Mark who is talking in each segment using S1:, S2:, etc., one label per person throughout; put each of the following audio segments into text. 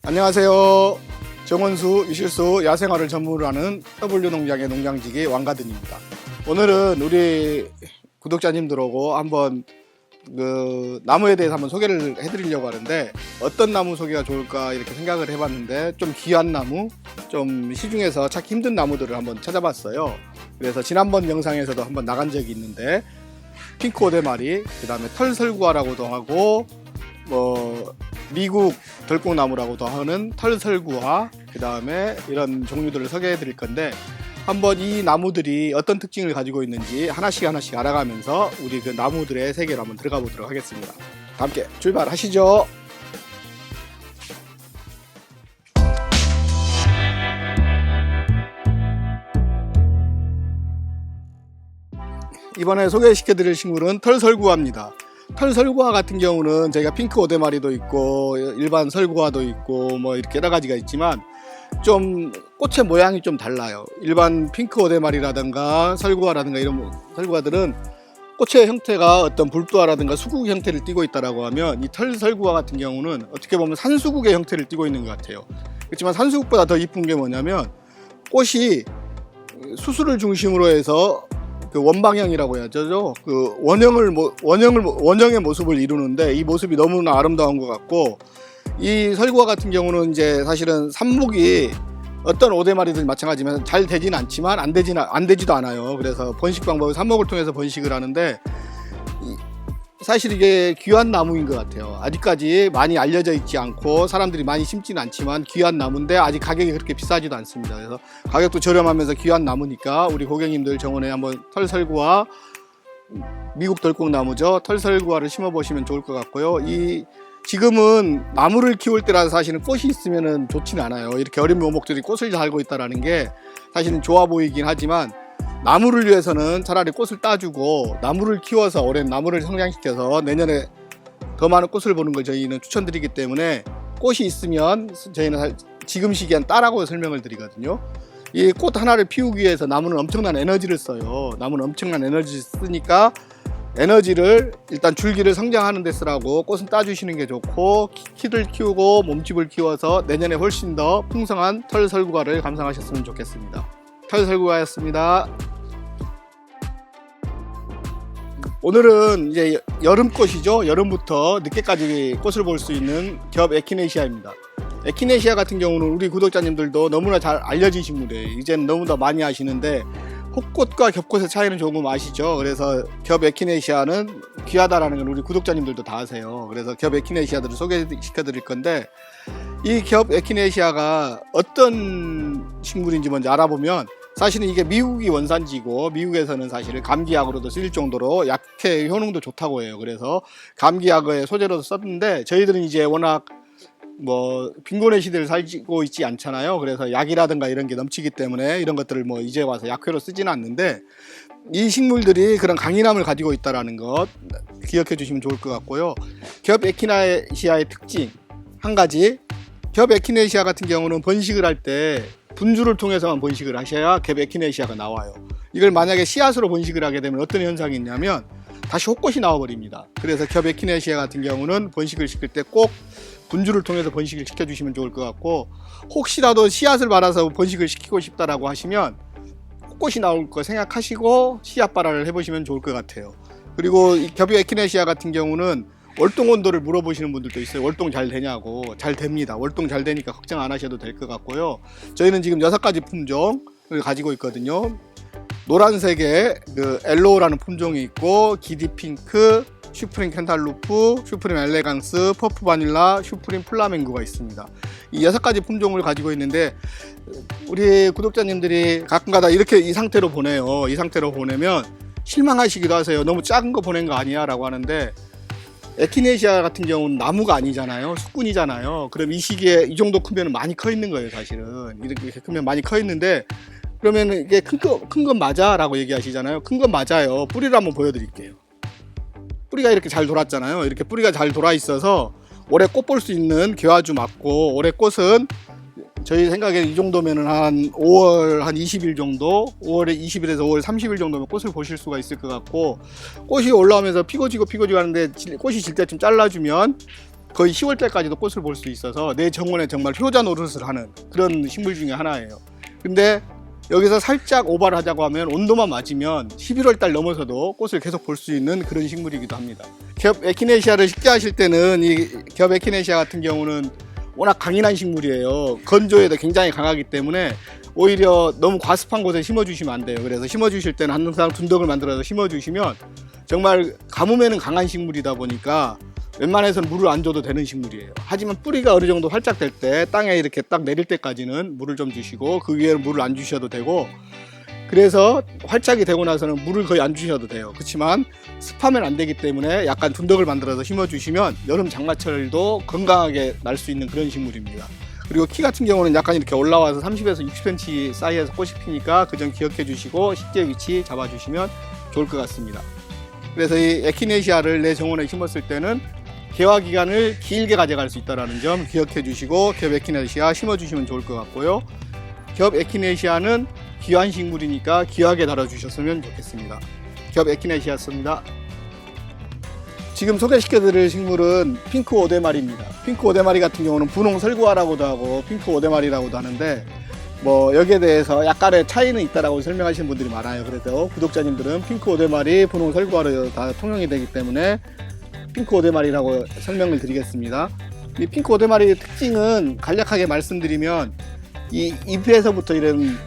S1: 안녕하세요. 정원수, 이실수, 야생화를 전문으로 하는 W농장의 농장지기 왕가든입니다. 오늘은 우리 구독자님들하고 한번 나무에 대해서 한번 소개를 해드리려고 하는데, 어떤 나무 소개가 좋을까 이렇게 생각을 해봤는데, 좀 귀한 나무, 좀 시중에서 찾기 힘든 나무들을 한번 찾아봤어요. 그래서 지난번 영상에서도 한번 나간 적이 있는데, 핑크 오대마리, 그 다음에 털설구화라고도 하고, 미국 덜국나무라고도 하는 털설구화, 그 다음에 이런 종류들을 소개해 드릴 건데, 한번 이 나무들이 어떤 특징을 가지고 있는지 하나씩 알아가면서 우리 그 나무들의 세계로 한번 들어가 보도록 하겠습니다. 함께 출발하시죠. 이번에 소개시켜 드릴 식물은 털설구화입니다. 털설구화 같은 경우는 저희가 핑크 오대마리도 있고 일반 설구화도 있고 뭐 이렇게 여러 가지가 있지만, 좀 꽃의 모양이 좀 달라요. 일반 핑크 오대마리라든가 설구화라든가 이런 설구화들은 꽃의 형태가 어떤 불도화라든가 수국 형태를 띠고 있다라고 하면, 이 털설구화 같은 경우는 어떻게 보면 산수국의 형태를 띠고 있는 것 같아요. 그렇지만 산수국보다 더 이쁜 게 뭐냐면, 꽃이 수술을 중심으로 해서 그 원방향이라고 해야죠. 그 원형의 모습을 이루는데, 이 모습이 너무나 아름다운 것 같고, 이 설구화 같은 경우는 이제 사실은 삽목이 어떤 오대마리든 마찬가지면 잘 되지는 않지만 안 되지도 않아요. 그래서 번식 방법을 삽목을 통해서 번식을 하는데, 사실 이게 귀한 나무인 것 같아요. 아직까지 많이 알려져 있지 않고 사람들이 많이 심지는 않지만 귀한 나무인데, 아직 가격이 그렇게 비싸지도 않습니다. 그래서 가격도 저렴하면서 귀한 나무니까 우리 고객님들 정원에 한번 털설구화, 미국 덜국나무죠, 털설구화를 심어 보시면 좋을 것 같고요. 지금은 나무를 키울 때라서 사실은 꽃이 있으면 좋지는 않아요. 이렇게 어린 묘목들이 꽃을 달고 있다는 게 사실은 좋아 보이긴 하지만, 나무를 위해서는 차라리 꽃을 따주고 나무를 키워서 오랜 나무를 성장시켜서 내년에 더 많은 꽃을 보는 걸 저희는 추천드리기 때문에, 꽃이 있으면 저희는 지금 시기엔 따라고 설명을 드리거든요. 이 꽃 하나를 피우기 위해서 나무는 엄청난 에너지를 써요. 나무는 엄청난 에너지를 쓰니까 에너지를 일단 줄기를 성장하는 데 쓰라고 꽃은 따주시는 게 좋고, 키를 키우고 몸집을 키워서 내년에 훨씬 더 풍성한 털설구화를 감상하셨으면 좋겠습니다. 털설구화였습니다. 오늘은 이제 여름꽃이죠. 여름부터 늦게까지 꽃을 볼 수 있는 겹 에키네시아입니다. 에키네시아 같은 경우는 우리 구독자님들도 너무나 잘 알려진 식물이에요. 이제는 너무나 많이 아시는데, 혹꽃과 겹꽃의 차이는 조금 아시죠? 그래서 겹 에키네시아는 귀하다라는 건 우리 구독자님들도 다 아세요. 그래서 겹 에키네시아들을 소개시켜 드릴 건데, 이 겹 에키네시아가 어떤 식물인지 먼저 알아보면, 사실은 이게 미국이 원산지고, 미국에서는 사실 감기약으로도 쓰일 정도로 약해 효능도 좋다고 해요. 그래서 감기약의 소재로도 썼는데, 저희들은 이제 워낙 빈곤의 시대를 살고 있지 않잖아요. 그래서 약이라든가 이런 게 넘치기 때문에 이런 것들을 이제 와서 약효로 쓰지는 않는데, 이 식물들이 그런 강인함을 가지고 있다는 것 기억해 주시면 좋을 것 같고요. 겹 에키네시아의 특징 한 가지, 겹 에키네시아 같은 경우는 번식을 할 때 분주를 통해서만 번식을 하셔야 겹 에키네시아가 나와요. 이걸 만약에 씨앗으로 번식을 하게 되면 어떤 현상이 있냐면, 다시 혹꽃이 나와버립니다. 그래서 겹 에키네시아 같은 경우는 번식을 시킬 때 꼭 분주를 통해서 번식을 시켜주시면 좋을 것 같고, 혹시라도 씨앗을 말아서 번식을 시키고 싶다라고 하시면 혹꽃이 나올 거 생각하시고 씨앗 발화를 해보시면 좋을 것 같아요. 그리고 이 겹 에키네시아 같은 경우는 월동 온도를 물어보시는 분들도 있어요. 월동 잘 되냐고. 잘 됩니다. 월동 잘 되니까 걱정 안 하셔도 될 것 같고요. 저희는 지금 6가지 품종을 가지고 있거든요. 노란색의 엘로우라는 품종이 있고, 기디핑크, 슈프림 캔탈루프, 슈프림 엘레강스, 퍼프 바닐라, 슈프림 플라멩고가 있습니다. 이 6가지 품종을 가지고 있는데, 우리 구독자님들이 가끔가다 이렇게 이 상태로 보내요. 이 상태로 보내면 실망하시기도 하세요. 너무 작은 거 보낸 거 아니야? 라고 하는데, 에키네시아 같은 경우는 나무가 아니잖아요. 숙군이잖아요. 그럼 이 시기에 이 정도 크면 많이 커 있는 거예요. 사실은 이렇게 크면 많이 커 있는데, 그러면 이게 큰 건 맞아? 라고 얘기하시잖아요. 큰 건 맞아요. 뿌리를 한번 보여드릴게요. 뿌리가 이렇게 잘 돌았잖아요. 이렇게 뿌리가 잘 돌아 있어서 올해 꽃 볼 수 있는 개화주 맞고, 올해 꽃은 저희 생각에 이 정도면은 한 5월 한 20일 정도, 5월 20일에서 5월 30일 정도면 꽃을 보실 수가 있을 것 같고, 꽃이 올라오면서 피고 지고 하는데 꽃이 질 때쯤 잘라주면 거의 10월달까지도 꽃을 볼 수 있어서 내 정원에 정말 효자 노릇을 하는 그런 식물 중에 하나예요. 근데 여기서 살짝 오바를 하자고 하면 온도만 맞으면 11월달 넘어서도 꽃을 계속 볼 수 있는 그런 식물이기도 합니다. 겹 에키네시아를 식재하실 때는 이 겹 에키네시아 같은 경우는 워낙 강인한 식물이에요. 건조에도 굉장히 강하기 때문에 오히려 너무 과습한 곳에 심어주시면 안 돼요. 그래서 심어주실 때는 항상 둔덕을 만들어서 심어주시면 정말 가뭄에는 강한 식물이다 보니까 웬만해서는 물을 안 줘도 되는 식물이에요. 하지만 뿌리가 어느 정도 활짝 될 때 땅에 이렇게 딱 내릴 때까지는 물을 좀 주시고 그 위에는 물을 안 주셔도 되고, 그래서 활짝이 되고 나서는 물을 거의 안 주셔도 돼요. 그렇지만 습하면 안 되기 때문에 약간 둔덕을 만들어서 심어주시면 여름 장마철도 건강하게 날 수 있는 그런 식물입니다. 그리고 키 같은 경우는 약간 이렇게 올라와서 30에서 60cm 사이에서 꽃이 피니까 그 점 기억해 주시고 식재 위치 잡아주시면 좋을 것 같습니다. 그래서 이 에키네시아를 내 정원에 심었을 때는 개화 기간을 길게 가져갈 수 있다는 점 기억해 주시고 겹 에키네시아 심어주시면 좋을 것 같고요. 겹 에키네시아는 귀한 식물이니까 귀하게 다뤄주셨으면 좋겠습니다. 겹 에키네시아였습니다. 지금 소개시켜드릴 식물은 핑크 오데마리입니다. 핑크 오데마리 같은 경우는 분홍 설구화라고도 하고 핑크 오데마리라고도 하는데 뭐 여기에 대해서 약간의 차이는 있다라고 설명하시는 분들이 많아요. 그래서 구독자님들은 핑크 오데마리, 분홍 설구화로 다 통용이 되기 때문에 핑크 오데마리라고 설명을 드리겠습니다. 이 핑크 오데마리의 특징은 간략하게 말씀드리면 이 잎에서부터 이런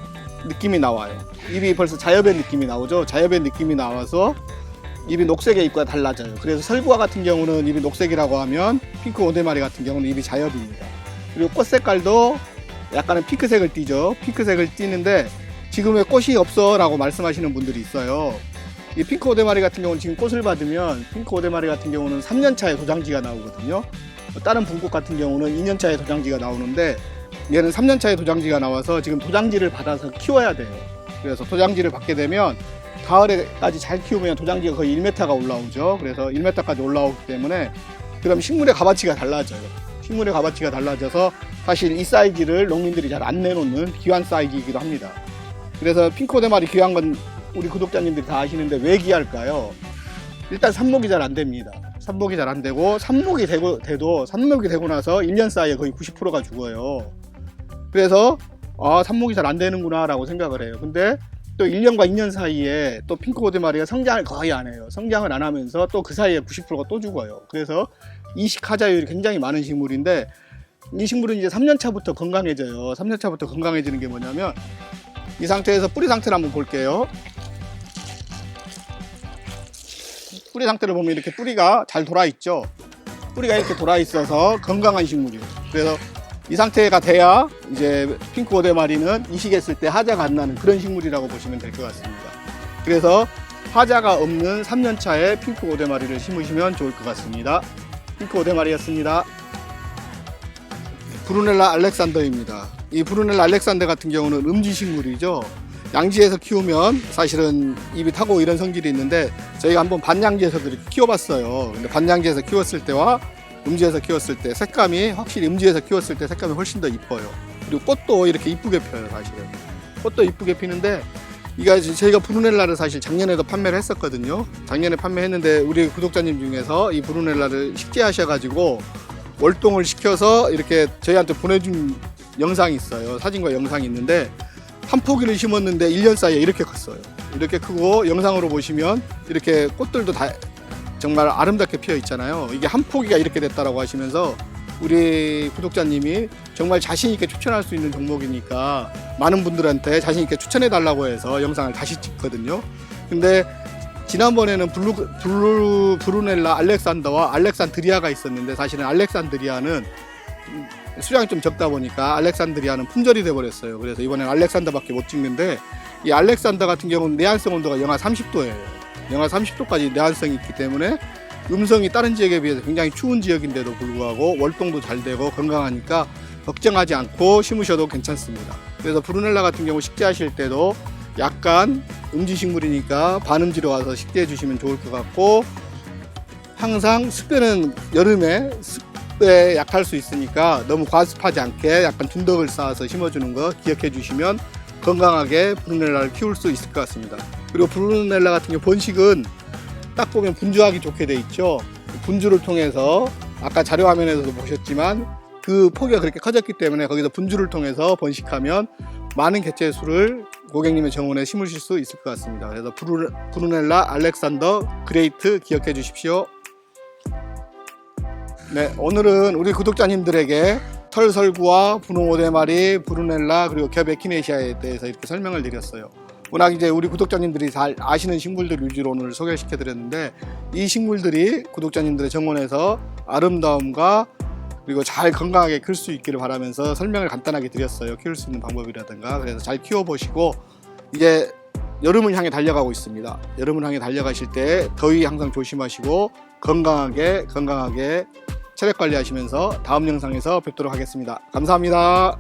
S1: 느낌이 나와요. 잎이 벌써 자엽의 느낌이 나오죠. 자엽의 느낌이 나와서 잎이 녹색의 잎과 달라져요. 그래서 설구화 같은 경우는 잎이 녹색이라고 하면 핑크 오데마리 같은 경우는 잎이 자엽입니다. 그리고 꽃 색깔도 약간은 핑크색을 띠죠. 핑크색을 띠는데 지금 왜 꽃이 없어? 라고 말씀하시는 분들이 있어요. 이 핑크 오데마리 같은 경우는 지금 꽃을 받으면 핑크 오데마리 같은 경우는 3년차에 도장지가 나오거든요. 다른 분꽃 같은 경우는 2년차에 도장지가 나오는데 얘는 3년차에 도장지가 나와서 지금 도장지를 받아서 키워야 돼요. 그래서 도장지를 받게 되면 가을에까지 잘 키우면 도장지가 거의 1m가 올라오죠. 그래서 1m까지 올라오기 때문에 그럼 식물의 값어치가 달라져요. 식물의 값어치가 달라져서 사실 이 사이즈를 농민들이 잘 안 내놓는 귀한 사이즈이기도 합니다. 그래서 핑크 오데마리 귀한 건 우리 구독자님들이 다 아시는데 왜 귀할까요? 일단 삽목이 잘 안 됩니다. 삽목이 잘 안 되고 삽목이 되고 나서 1년 사이에 거의 90%가 죽어요. 그래서 삽목이 잘 안 되는구나 라고 생각을 해요. 근데 또 1년과 2년 사이에 또 핑크 오데마리가 성장을 거의 안 해요. 성장을 안 하면서 또 그 사이에 90%가 또 죽어요. 그래서 이식 하자율이 굉장히 많은 식물인데 이 식물은 이제 3년차부터 건강해져요. 3년차부터 건강해지는 게 뭐냐면 이 상태에서 뿌리 상태를 한번 볼게요. 뿌리 상태를 보면 이렇게 뿌리가 잘 돌아 있죠. 뿌리가 이렇게 돌아 있어서 건강한 식물이에요. 그래서 이 상태가 돼야 이제 핑크 오데마리는 이식했을 때 하자가 안 나는 그런 식물이라고 보시면 될 것 같습니다. 그래서 하자가 없는 3년차에 핑크 오데마리를 심으시면 좋을 것 같습니다. 핑크 오데마리였습니다. 브루넬라 알렉산더입니다. 이 브루넬라 알렉산더 같은 경우는 음지식물이죠. 양지에서 키우면 사실은 잎이 타고 이런 성질이 있는데 저희가 한번 반양지에서 키워봤어요. 근데 반양지에서 키웠을 때와 음지에서 키웠을 때 색감이 확실히 음지에서 키웠을 때 색감이 훨씬 더 이뻐요. 그리고 꽃도 이렇게 이쁘게 펴요. 사실은 꽃도 이쁘게 피는데 이가 저희가 브루넬라를 사실 작년에도 판매를 했었거든요. 작년에 판매했는데 우리 구독자님 중에서 이 브루넬라를 식재하셔가지고 월동을 시켜서 이렇게 저희한테 보내준 영상이 있어요. 사진과 영상이 있는데 한 포기를 심었는데 1년 사이에 이렇게 컸어요. 이렇게 크고 영상으로 보시면 이렇게 꽃들도 다 정말 아름답게 피어 있잖아요. 이게 한 포기가 이렇게 됐다라고 하시면서 우리 구독자님이 정말 자신 있게 추천할 수 있는 종목이니까 많은 분들한테 자신 있게 추천해 달라고 해서 영상을 다시 찍거든요. 근데 지난번에는 브루넬라 알렉산더와 알렉산드리아가 있었는데 사실은 알렉산드리아는 수량이 좀 적다 보니까 알렉산드리아는 품절이 돼 버렸어요. 그래서 이번에는 알렉산더밖에 못 찍는데 이 알렉산더 같은 경우는 내한성 온도가 영하 30도예요. 영하 30도까지 내한성이 있기 때문에 음성이 다른 지역에 비해서 굉장히 추운 지역인데도 불구하고 월동도 잘 되고 건강하니까 걱정하지 않고 심으셔도 괜찮습니다. 그래서 브루넬라 같은 경우 식재하실 때도 약간 음지식물이니까 반음지로 와서 식재해 주시면 좋을 것 같고, 항상 습배는 여름에 습배에 약할 수 있으니까 너무 과습하지 않게 약간 둔덕을 쌓아서 심어주는 거 기억해 주시면 건강하게 브루넬라를 키울 수 있을 것 같습니다. 그리고 브루넬라 같은 경우 번식은 딱 보면 분주하기 좋게 돼 있죠. 분주를 통해서 아까 자료 화면에서도 보셨지만 그 폭이가 그렇게 커졌기 때문에 거기서 분주를 통해서 번식하면 많은 개체 수를 고객님의 정원에 심으실 수 있을 것 같습니다. 그래서 브루넬라 알렉산더 그레이트 기억해 주십시오. 네, 오늘은 우리 구독자님들에게 털설구와 분홍 오대마리, 브루넬라 그리고 겹 에키네시아에 대해서 이렇게 설명을 드렸어요. 워낙 이제 우리 구독자님들이 잘 아시는 식물들 위주로 오늘 소개시켜 드렸는데, 이 식물들이 구독자님들의 정원에서 아름다움과 그리고 잘 건강하게 클 수 있기를 바라면서 설명을 간단하게 드렸어요. 키울 수 있는 방법이라든가. 그래서 잘 키워보시고, 이제 여름을 향해 달려가고 있습니다. 여름을 향해 달려가실 때 더위 항상 조심하시고 건강하게 체력 관리하시면서 다음 영상에서 뵙도록 하겠습니다. 감사합니다.